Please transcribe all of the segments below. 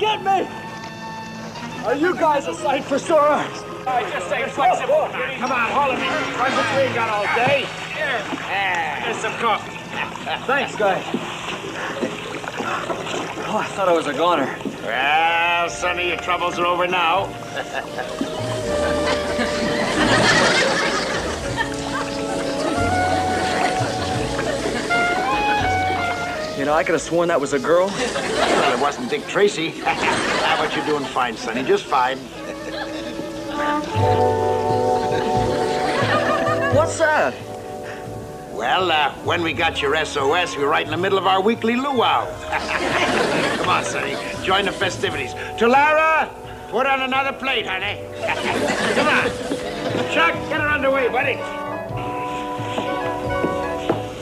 get me! Are you guys a sight for sore eyes? All right, just stay flexible. Come on, hold it. What's the tree got all day? Here. Here's some coffee. Thanks, guys. Oh, I thought I was a goner. Well, Sonny, your troubles are over now. You know, I could have sworn that was a girl. Well, it wasn't Dick Tracy. But you're doing fine, Sonny, just fine. What's that? Well, when we got your SOS, we were right in the middle of our weekly luau. Come on, Sonny, join the festivities. Tulara, put on another plate, honey. Come on. Chuck, get her underway, buddy.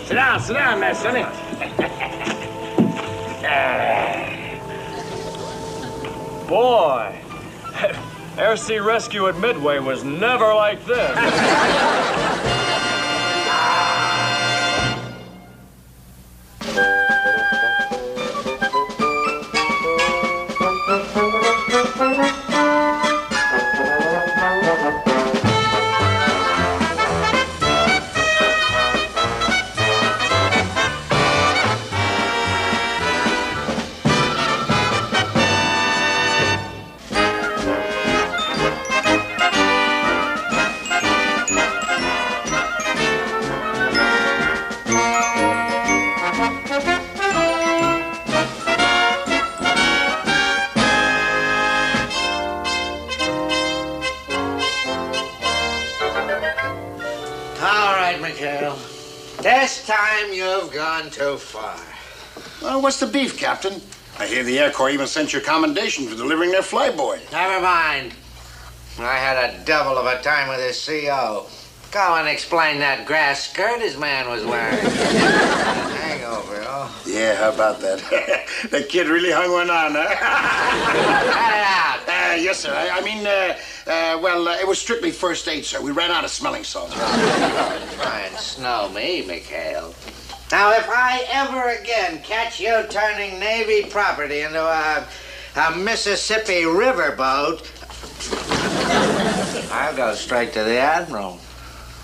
Sit down there, Sonny. Boy, air-sea rescue at Midway was never like this. This time you've gone too far. Well, what's the beef, Captain? I hear the Air Corps even sent you a commendation for delivering their flyboy. Never mind. I had a devil of a time with his CO. Go and explain that grass skirt his man was wearing. Hangover, oh. Yeah, how about that? The kid really hung one on, huh? Cut it out. Yes, sir. It was strictly first aid, sir. We ran out of smelling salts. Try and snow me, McHale. Now, if I ever again catch you turning Navy property into a Mississippi riverboat, I'll go straight to the Admiral.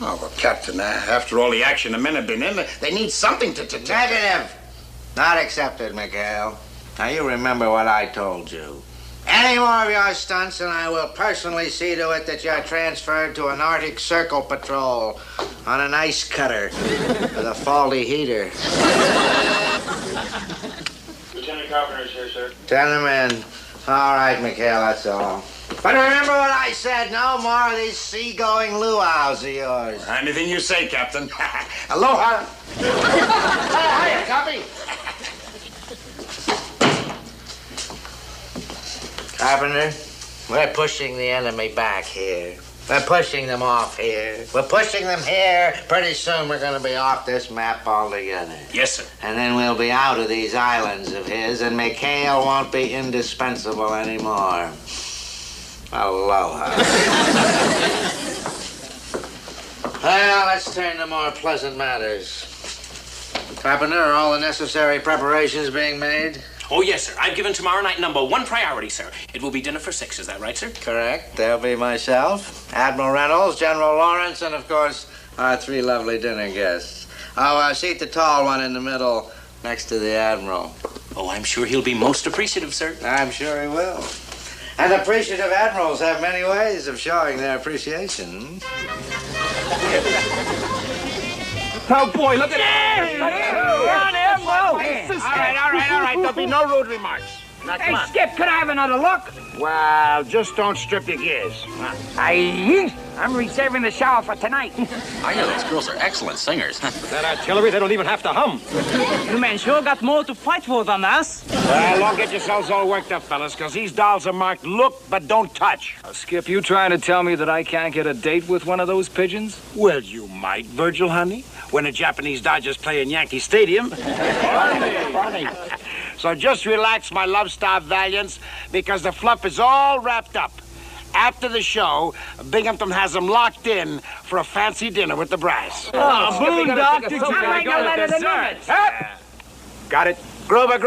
Oh, well, Captain, after all the action the men have been in, they need something to... Negative. Not accepted, McHale. Now, you remember what I told you. Any more of your stunts, and I will personally see to it that you're transferred to an Arctic Circle patrol on an ice cutter with a faulty heater. Lieutenant Carpenter's here, sir. Send him in. All right, McHale, that's all. But remember what I said, no more of these seagoing luau's of yours. Anything you say, Captain. Aloha. Hiya, copy. Carpenter, we're pushing the enemy back here. We're pushing them off here. We're pushing them here. Pretty soon we're going to be off this map altogether. Yes, sir. And then we'll be out of these islands of his, and McHale won't be indispensable anymore. Aloha. Well, let's turn to more pleasant matters. Carpenter, are all the necessary preparations being made? Oh, yes, sir. I've given tomorrow night #1 priority, sir. It will be dinner for 6. Is that right, sir? Correct. There'll be myself, Admiral Reynolds, General Lawrence, and, of course, our 3 lovely dinner guests. I'll seat the tall one in the middle next to the Admiral. Oh, I'm sure he'll be most appreciative, sir. I'm sure he will. And appreciative admirals have many ways of showing their appreciation. Oh, boy, look at that. Run, Admiral! All right. There'll be no rude remarks. Now, come on. Skip, could I have another look? Well, just don't strip your gears. I'm reserving the shower for tonight. I hear those girls are excellent singers. That artillery, they don't even have to hum. You men sure got more to fight for than us. Well, don't get yourselves all worked up, fellas, because these dolls are marked look, but don't touch. Skip, you trying to tell me that I can't get a date with one of those pigeons? Well, you might, Virgil, honey, when the Japanese Dodgers play in Yankee Stadium. Funny. So just relax, my love-starved valiants, because the fluff is all wrapped up. After the show, Binghamton has them locked in for a fancy dinner with the brass. Oh, Boondocks! I might go let it in. Got it. Grover,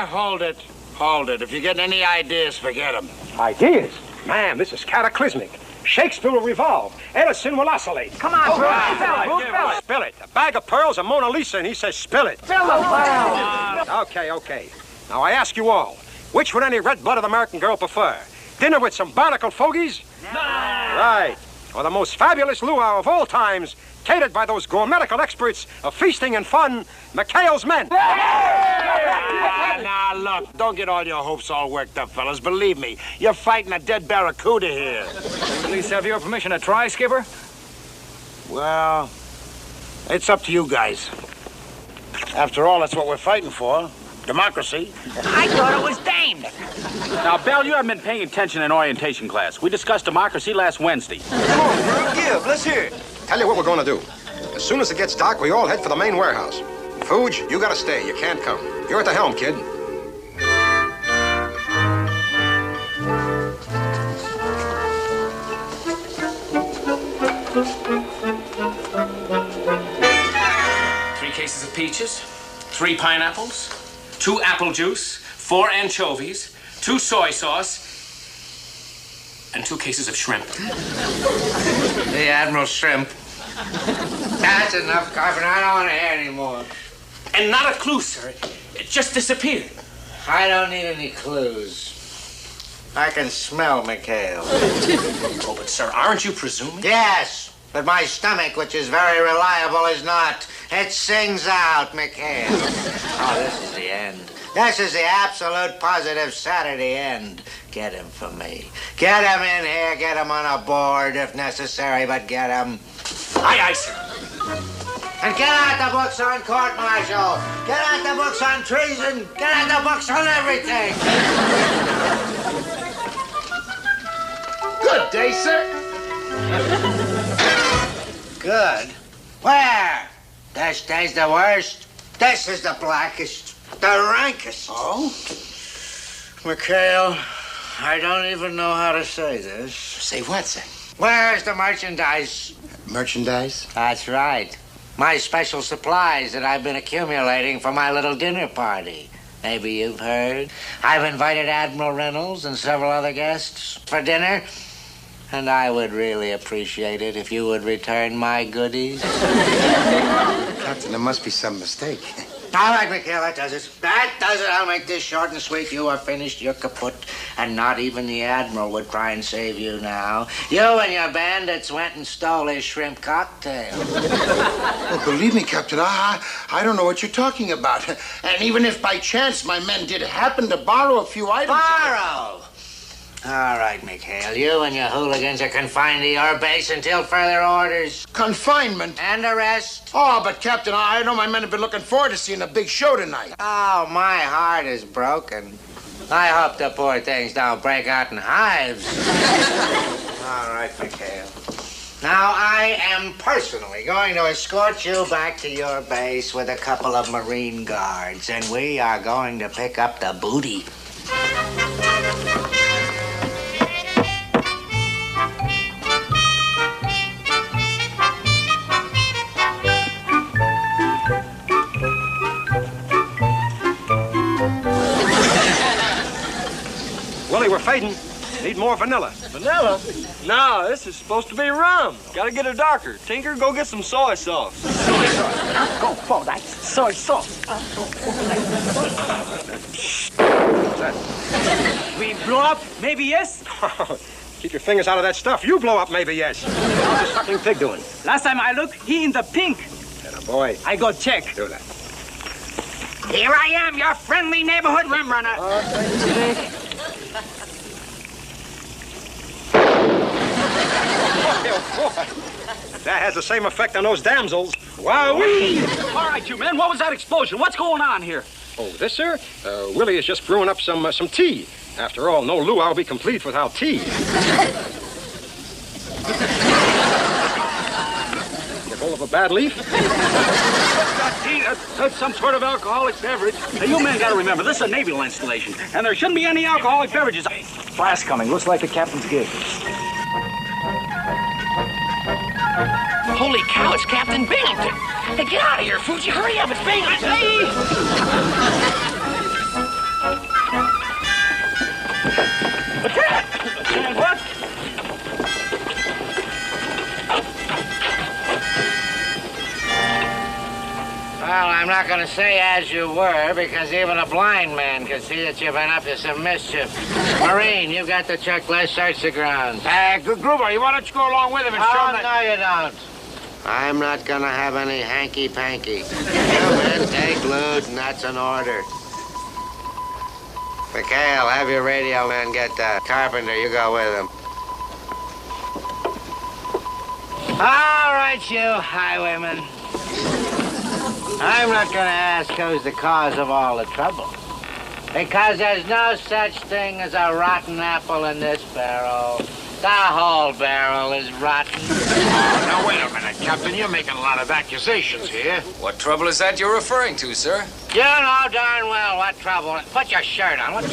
hold it. Hold it. If you get any ideas, forget them. Ideas? Man, this is cataclysmic. Shakespeare will revolve. Edison will oscillate. Come on, Spill it. Spill it. A bag of pearls, a Mona Lisa, and he says spill it. Spill it. Okay. Now, I ask you all, which would any red-blooded American girl prefer? Dinner with some barnacle fogies? No. Right. Or the most fabulous luau of all times, catered by those gourmetical experts of feasting and fun, McHale's men. Now, look, don't get all your hopes all worked up, fellas. Believe me, you're fighting a dead barracuda here. At least have your permission to try, Skipper? Well, it's up to you guys. After all, that's what we're fighting for. Democracy. I thought it was Dame. Now, Belle, you haven't been paying attention in orientation class. We discussed democracy last Wednesday. Come on, girl, give. Let's hear it. Tell you what we're going to do. As soon as it gets dark, we all head for the main warehouse. Fuge, you got to stay. You can't come. You're at the helm, kid. Three cases of peaches, 3 pineapples, 2 apple juice, 4 anchovies, 2 soy sauce, and 2 cases of shrimp. The Admiral shrimp. That's enough, Carpenter. I don't want to hear any more. And not a clue, sir. It just disappeared. I don't need any clues. I can smell McHale. Oh, but, sir, aren't you presuming? Yes, but my stomach, which is very reliable, is not. It sings out, McHale. Oh, this is the end. This is the absolute positive Saturday end. Get him for me. Get him in here. Get him on a board if necessary, but get him. Aye, sir. And get out the books on court-martial. Get out the books on treason. Get out the books on everything. Good day, sir. Good? Where? This day's the worst. This is the blackest, the rankest. Oh? McHale, I don't even know how to say this. Say what, sir? Where's the merchandise? Merchandise? That's right. My special supplies that I've been accumulating for my little dinner party. Maybe you've heard. I've invited Admiral Reynolds and several other guests for dinner. And I would really appreciate it if you would return my goodies. Captain, there must be some mistake. All right, McHale, that does it. That does it. I'll make this short and sweet. You are finished. You're kaput. And not even the Admiral would try and save you now. You and your bandits went and stole his shrimp cocktail. Well, believe me, Captain, I don't know what you're talking about. And even if by chance my men did happen to borrow a few items... Borrow! All right, McHale, you and your hooligans are confined to your base until further orders. Confinement? And arrest. Oh, but Captain, I know my men have been looking forward to seeing a big show tonight. Oh, my heart is broken. I hope the poor things don't break out in hives. All right, McHale. Now, I am personally going to escort you back to your base with a couple of Marine guards, and we are going to pick up the booty. Willie, we're fading. Need more vanilla. Vanilla? No, this is supposed to be rum. Gotta get it darker. Tinker, go get some soy sauce. Soy sauce. Go for that soy sauce. We blow up? Maybe yes? Keep your fingers out of that stuff. You blow up, maybe, yes. How's the sucking pig doing? Last time I looked, he in the pink. And a boy. I go check. Do that. Here I am, your friendly neighborhood rum runner. That has the same effect on those damsels. Wowee! All right, you men, what was that explosion? What's going on here? Oh, this, sir? Willie is just brewing up some tea. After all, no luau will be complete without tea. Get hold of a bad leaf? That's some sort of alcoholic beverage. Now, you men got to remember, this is a naval installation, and there shouldn't be any alcoholic beverages. Blast coming. Looks like the captain's gig. Holy cow, it's Captain Binghamton. Hey, get out of here, Fuji. Hurry up, it's Binghamton. Lieutenant, what? Well, I'm not going to say as you were, because even a blind man can see that you've been up to some mischief. Marine, you got the checklist. Search the grounds. Gruber, why don't you go along with him and show him that... No, you don't. I'm not going to have any hanky-panky. You men take loot, and that's an order. McHale, have your radio man get Carpenter. You go with him. All right, you highwaymen. I'm not going to ask who's the cause of all the trouble. Because there's no such thing as a rotten apple in this barrel. The whole barrel is rotten. Now, wait a minute, Captain. You're making a lot of accusations here. What trouble is that you're referring to, sir? You know darn well what trouble. Put your shirt on.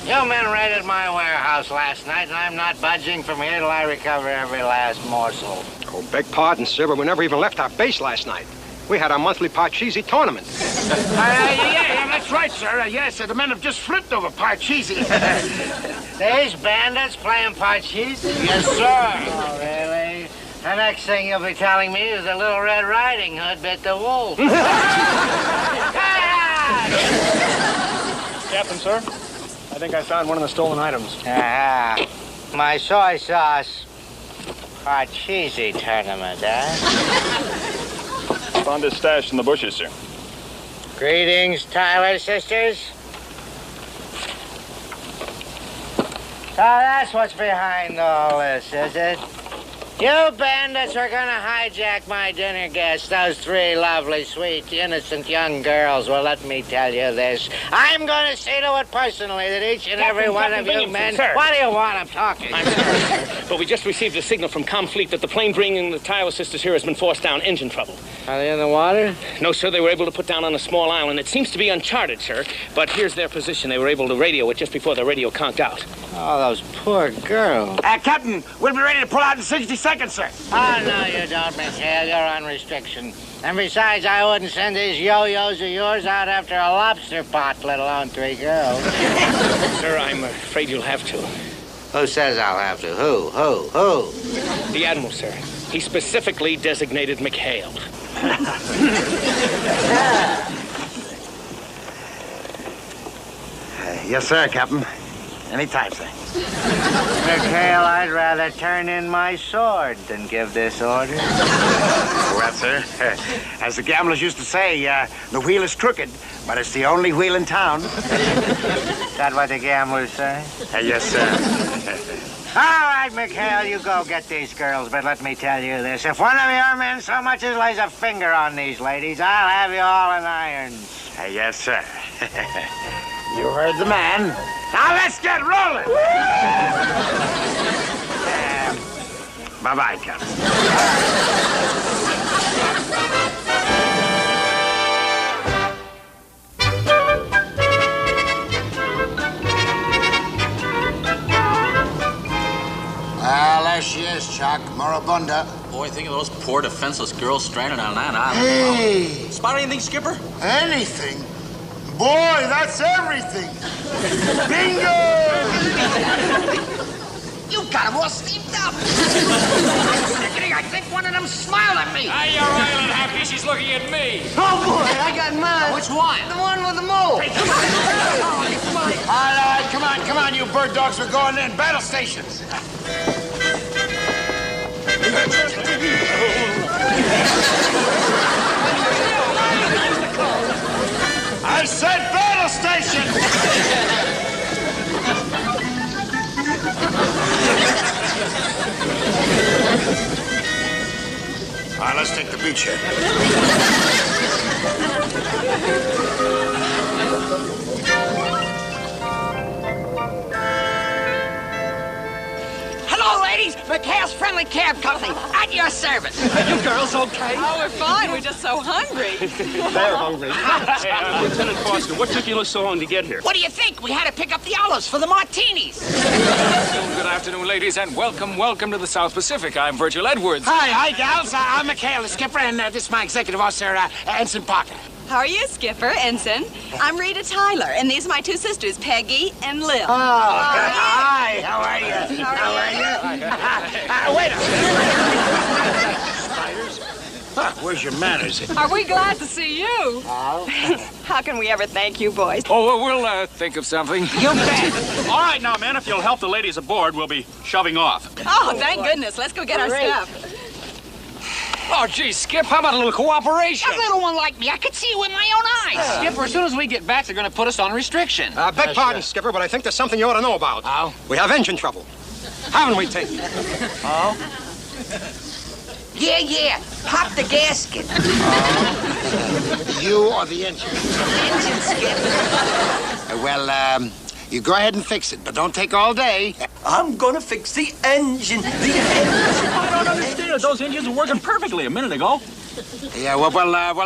You men raided my warehouse last night, and I'm not budging from here till I recover every last morsel. Oh, beg pardon, sir, but we never even left our base last night. We had our monthly Parcheesi tournament. Yeah, that's right, sir. Yes, the men have just flipped over Parcheesi. These bandits playing Parcheesi? Yes, sir. Oh, really? The next thing you'll be telling me is the Little Red Riding Hood bit the wolf. Captain, sir, I think I found one of the stolen items. My soy sauce Parcheesi tournament, Found his stash in the bushes, sir. Greetings, Tyler sisters. So that's what's behind all this, is it? You bandits are gonna hijack my dinner guests, those three lovely, sweet, innocent young girls. Well, let me tell you this. I'm gonna see to it personally that each and every one of you men... Sir. What do you want? I'm talking. I'm sorry, but we just received a signal from Comfleet that the plane bringing the Tyler sisters here has been forced down. Engine trouble. Are they in the water? No, sir, they were able to put down on a small island. It seems to be uncharted, sir, but here's their position. They were able to radio it just before the radio conked out. Oh, those poor girls. Captain, we'll be ready to pull out in 60 seconds, sir. Oh, no, you don't, McHale. You're on restriction. And besides, I wouldn't send these yo-yos of yours out after a lobster pot, let alone three girls. Sir, I'm afraid you'll have to. Who says I'll have to? Who? The Admiral, sir. He specifically designated McHale. Yes, sir, Captain. Anytime, sir. McHale, I'd rather turn in my sword than give this order. Well, sir, as the gamblers used to say, the wheel is crooked, but it's the only wheel in town. Is that what the gamblers say? Yes, sir. All right, McHale, you go get these girls, but let me tell you this. If one of your men so much as lays a finger on these ladies, I'll have you all in irons. Yes, sir. You heard the man. Now let's get rolling. Bye-bye, Captain. Well, there she is, Chuck. Moribunda. Boy, think of those poor defenseless girls stranded on that island. Hey! Spot anything, Skipper? Anything? Boy, that's everything. Bingo! You got them all steamed up. I think one of them smiled at me. Hey, you're island happy. She's looking at me. Oh, boy, I got mine. Which one? The one with the mole. Hey, come on. All right, come on, you bird dogs. We're going in. Battle stations. I said battle station! All right, let's take the beach here. Hello, ladies. McHale's Friendly Cab Company. At your service. Are you girls okay? Oh, we're fine. We're just so hungry. They're hungry. Hey, Lieutenant Foster, what took you so long to get here? What do you think? We had to pick up the olives for the martinis. Good afternoon, ladies, and welcome to the South Pacific. I'm Virgil Edwards. Hi, gals. I'm McHale, the skipper, and this is my executive officer, Ensign Parker. How are you, Skipper, Ensign? I'm Rita Tyler, and these are my two sisters, Peggy and Lil. Oh, hi. How are you? Wait a minute. Spiders? Huh, where's your manners? Are we glad to see you? How can we ever thank you, boys? Oh, well, we'll think of something. You bet. All right, now, men, if you'll help the ladies aboard, we'll be shoving off. Oh, thank goodness. Let's go get our stuff. Oh, gee, Skip, how about a little cooperation? A little one like me, I could see with my own eyes. Skipper, as soon as we get back, they're going to put us on restriction. Beg pardon, Skipper, but I think there's something you ought to know about. Oh? We have engine trouble. Haven't we, Tate? Oh? Yeah. Pop the gasket. You or the engine? Engine, Skip. Well, you go ahead and fix it, but don't take all day. I'm gonna fix the engine. I don't understand. Those engines were working perfectly a minute ago. Yeah, well,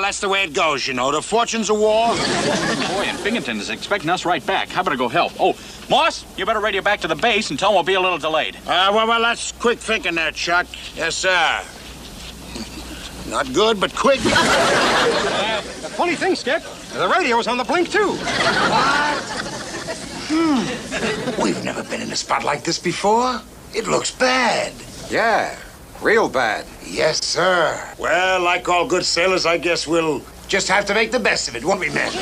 that's the way it goes, you know. The fortunes of war. Boy, and Binghamton is expecting us right back. How about I go help? Oh, Moss, you better radio back to the base and tell them we'll be a little delayed. Well, that's quick thinking there, Chuck. Yes, sir. Not good, but quick. The funny thing, Skip, the radio's on the blink, too. We've never been in a spot like this before. It looks bad. Yeah, real bad. Yes, sir. Well, like all good sailors, I guess we'll just have to make the best of it, won't we, men?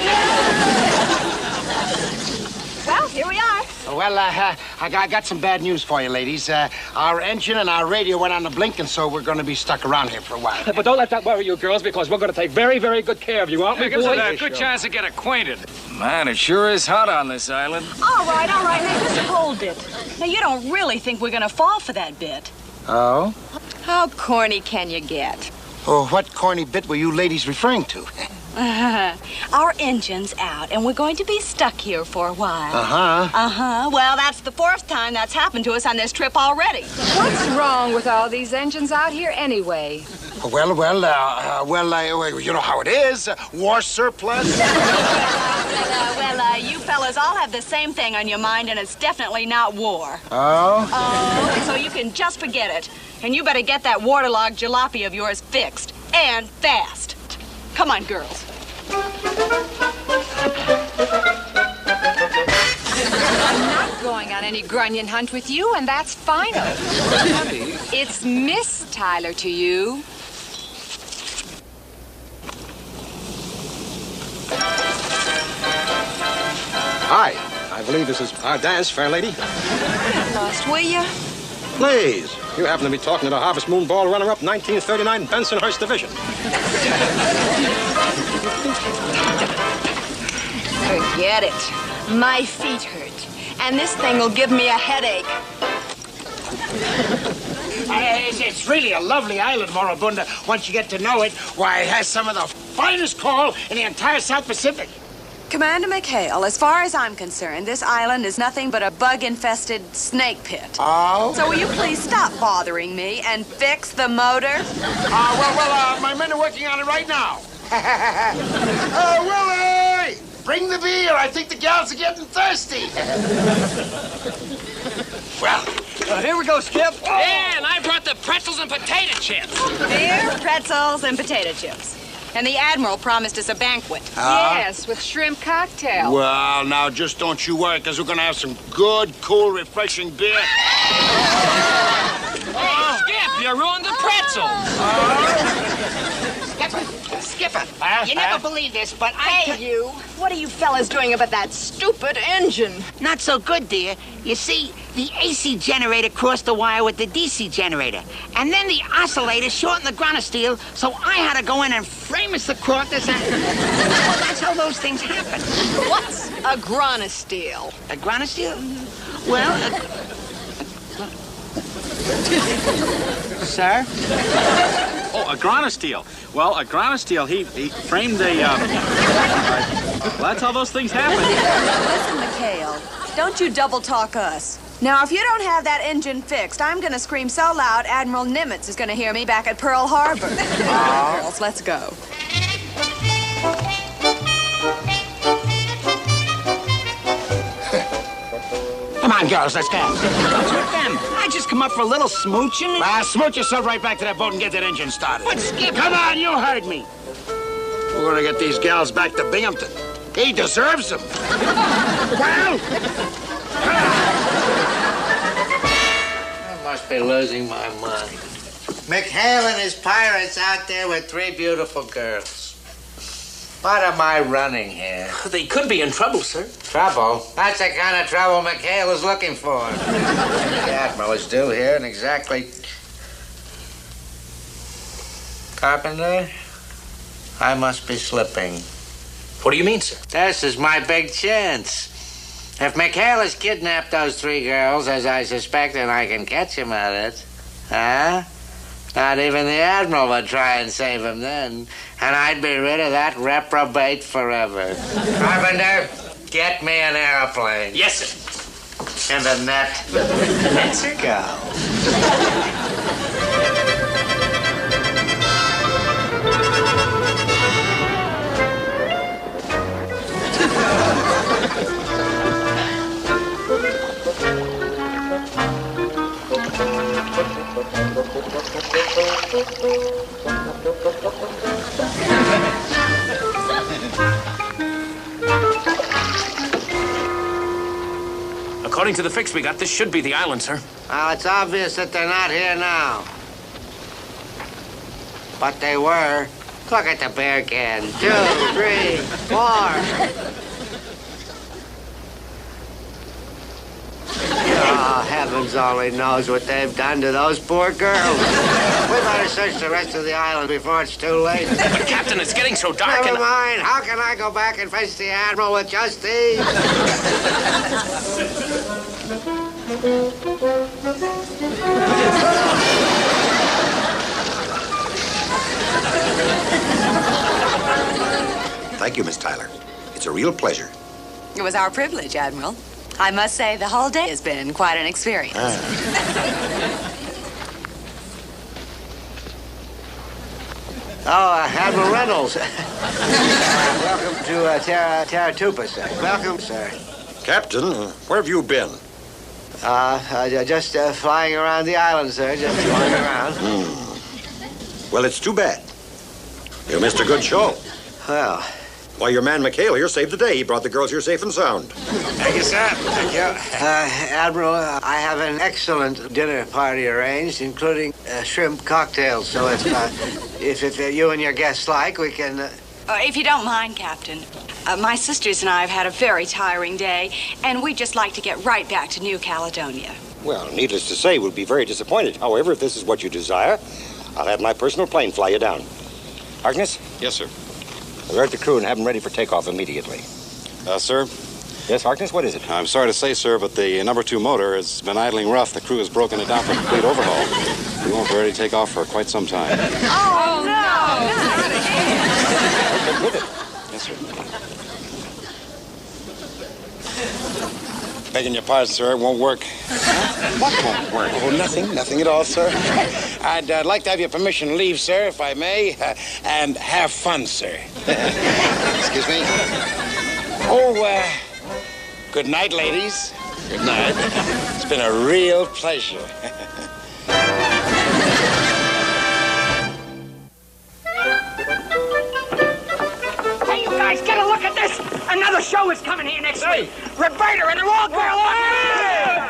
Well, here we are. Well, I got some bad news for you, ladies. Our engine and our radio went on the blink, and so we're going to be stuck around here for a while. But don't let that worry you, girls, because we're going to take very, very good care of you, aren't we, It gives us boys? a good chance to get acquainted. Man, it sure is hot on this island. All right. Now, just hold it. Now, you don't really think we're going to fall for that bit. Oh? How corny can you get? Oh, what corny bit were you ladies referring to? Our engine's out, and we're going to be stuck here for a while. Uh-huh. Well, that's the fourth time that's happened to us on this trip already. What's wrong with all these engines out here anyway? Well, you know how it is. War surplus. You fellas all have the same thing on your mind, and it's definitely not war. Oh? So you can just forget it. And you better get that waterlogged jalopy of yours fixed, and fast. Come on, girls. I'm not going on any grunion hunt with you, and that's final. It's Miss Tyler to you. Hi, I believe this is our dance, fair lady. Lost, will you? Please, you happen to be talking to the Harvest Moon Ball runner-up 1939 Bensonhurst Division. Forget it. My feet hurt, and this thing will give me a headache. It's really a lovely island, Moribunda. Once you get to know it, why, it has some of the finest coral in the entire South Pacific. Commander McHale, as far as I'm concerned, this island is nothing but a bug-infested snake pit. Oh? So will you please stop bothering me and fix the motor? My men are working on it right now. Willie! Bring the beer. I think the gals are getting thirsty. Well, here we go, Skip. Yeah, and I brought the pretzels and potato chips. Beer, pretzels, and potato chips. And the Admiral promised us a banquet. Yes, with shrimp cocktail. Well, now, just don't you worry, because we're going to have some good, cool, refreshing beer. Oh, Skip, you ruined the pretzels. Skipper, you never believe this, but Hey, you. What are you fellas doing about that stupid engine? Not so good, dear. You see, the AC generator crossed the wire with the DC generator. And then the oscillator shortened the ground steel, so I had to go in and famous the quarters and... Well, that's how those things happen. What's a granosteel? A granosteel? Well, Sir? Oh, a granosteel. Well, a granosteel, he framed the, well, that's how those things happen. Listen, McHale, don't you double-talk us. Now, if you don't have that engine fixed, I'm going to scream so loud Admiral Nimitz is going to hear me back at Pearl Harbor. Girls, let's go. Come on, girls, let's go. Ben, I just come up for a little smooching. Smooch yourself right back to that boat and get that engine started. But Skip... Come on, you heard me. We're gonna get these gals back to Binghamton. He deserves them. Well... I must be losing my mind. McHale and his pirates out there with 3 beautiful girls. What am I running here? They could be in trouble, sir. Trouble? That's the kind of trouble McHale is looking for. The Admiral is due here in exactly... Carpenter? I must be slipping. What do you mean, sir? This is my big chance. If McHale has kidnapped those 3 girls, as I suspect, and I can catch him at it, huh? Not even the Admiral would try and save him then. And I'd be rid of that reprobate forever. Carpenter, get me an airplane. Yes, sir. And a net. Let's go. According to the fix we got, this should be the island, sir. Well, it's obvious that they're not here now. But they were. Look at the beer can. 2, 3, 4. Oh, heavens only knows what they've done to those poor girls. We better search the rest of the island before it's too late. But, Captain, it's getting so dark. Never mind. How can I go back and face the Admiral with just these? Thank you, Miss Tyler. It's a real pleasure. It was our privilege, Admiral. I must say, the whole day has been quite an experience. Admiral Reynolds. Welcome to Terra Tupa, sir. Welcome, sir. Captain, where have you been? Just flying around the island, sir. Just flying around. Well, it's too bad. You missed a good show. Well... Why, your man McHale here saved the day. He brought the girls here safe and sound. Thank you, sir. Thank you. Admiral, I have an excellent dinner party arranged, including shrimp cocktails. So if you and your guests like, we can... If you don't mind, Captain, my sisters and I have had a very tiring day, and we'd just like to get right back to New Caledonia. Well, needless to say, we'll be very disappointed. However, if this is what you desire, I'll have my personal plane fly you down. Harkness? Yes, sir. Alert the crew and have them ready for takeoff immediately. Sir? Yes, Harkness, what is it? I'm sorry to say, sir, but the number 2 motor has been idling rough. The crew has broken it down for a complete overhaul. We won't be ready to take off for quite some time. Oh, no! Okay, with it. Yes, sir. Begging your pardon, sir, it won't work. What won't work? Oh, nothing at all, sir. I'd like to have your permission to leave, sir, if I may, and have fun, sir. Excuse me. Oh, good night, ladies. Good night. It's been a real pleasure. Hey, you guys, get a look at this! Another show is coming here next week. Roberta and her old girl.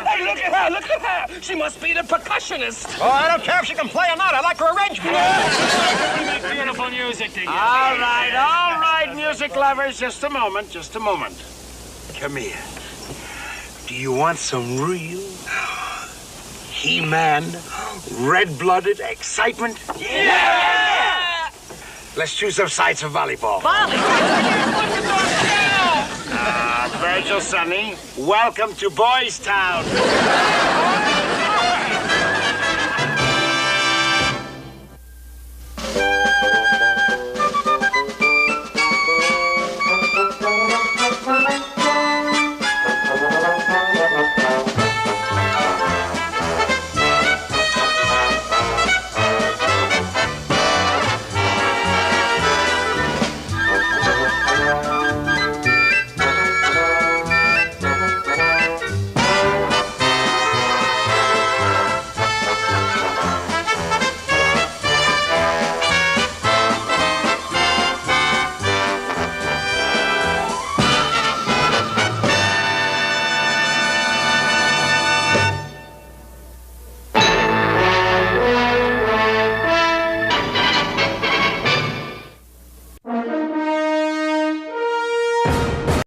Hey, look at her, look at her. She must be the percussionist. Oh, I don't care if she can play or not. I like her arrangement. We make beautiful music together. All right, music lovers. Just a moment. Come here. Do you want some real He-Man, red-blooded excitement? Yeah! Let's choose some sides of volleyball. Virgil, Sonny, welcome to Boys Town.